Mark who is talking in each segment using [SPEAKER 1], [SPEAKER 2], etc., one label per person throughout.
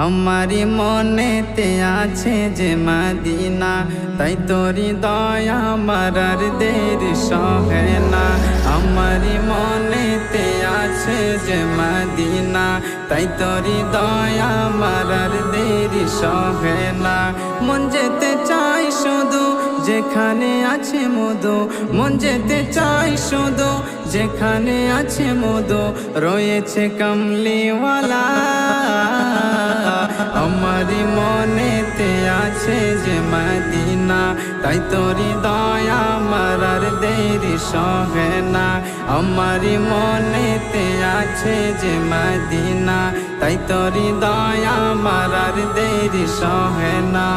[SPEAKER 1] আমারি মনেতে আছে যে মদিনা, তাই তোরি দয়া আমার আর দেরি সহে না। আমারি মনেতে আছে যে মদিনা, তাই তোরি দয়া আমার আর দেরি সহে না। মন যেতে চাই শুধু যেখানে আছে মধু, মন যেতে চাই শুধু যেখানে আছে মধু, রয়েছে কামলিওয়ালা। আমারি মনেতে আছে যে মদিনা, তাই তোরি দয়া আমার আর দেরি সহে না। আমারি মনেতে আছে যে মদিনা, তাই তোরি দয়া আমার আর দেরি সহে না।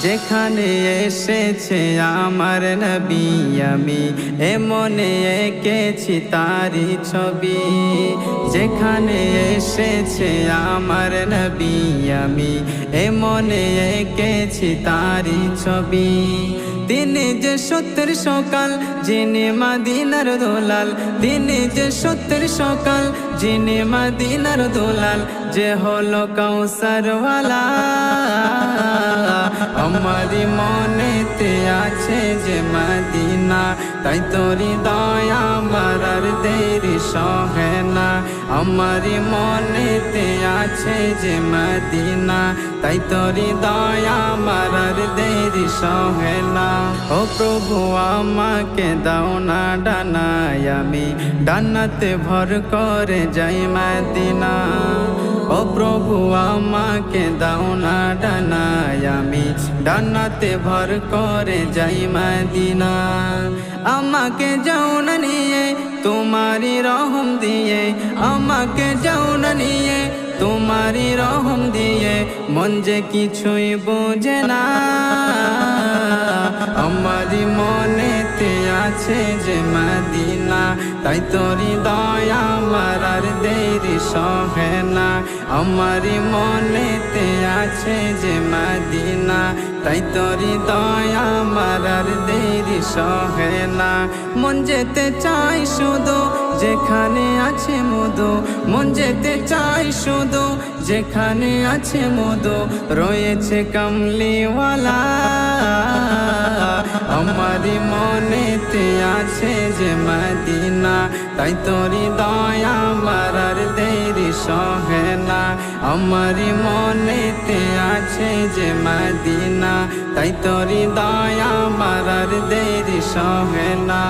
[SPEAKER 1] যেখানে এসেছে আমার নবী, আমি মনে এঁকেছি তারি ছবি। যেখানে এসেছে আমার নবী, আমি মনে এঁকেছি তারি ছবি। তিনি যে সত্যের সকাল, যিনি মদিনার দোলাল, তিনি যে সত্যের সকাল, যিনি মদিনার দোলাল, যে হলো কাউসারওয়ালা। আমারি মনেতে আছে যে মদিনা, তাই তোরি দয়া আমার আর দেরি সহে না। আমারি মনেতে আছে যে মদিনা, তাই তোরি দয়া আমার আর দেরি সহে না। ও প্রভু আমাকে দাও না ডানায়, আমি ডানাতে ভর করে যাই মদিনা। ও প্রভু আমাকে দাও না ডানায়, আমি ডানাতে ভর করে যাই মদিনা। আমাকে যাও না নিয়ে তোমারি রহম দিয়ে, আমাকে যাও না নিয়ে তোমারি রহম দিয়ে, মন যে কিছুই বোঝে না। আমারি মনেতে আছে যে মদিনা, তাই তোরি দয়া আমার আর দেরি সহে না। আমারি মনেতে আছে যে মদিনা, তাই তোরি দয়া আমার আর দেরি সহে না। মন যেতে চাই শুধু যেখানে আছে মধু, মন যেতে চাই শুধু যেখানে আছে মধু, রয়েছে কামলিওয়ালা। আমারি মনেতে আছে যে মদিনা, তাই তোরি দয়া আমার আর দেরি সহে না। আমারি মনেতে আছে যে মদিনা, তাই তোরি দয়া আমার আর দেরি সহে না।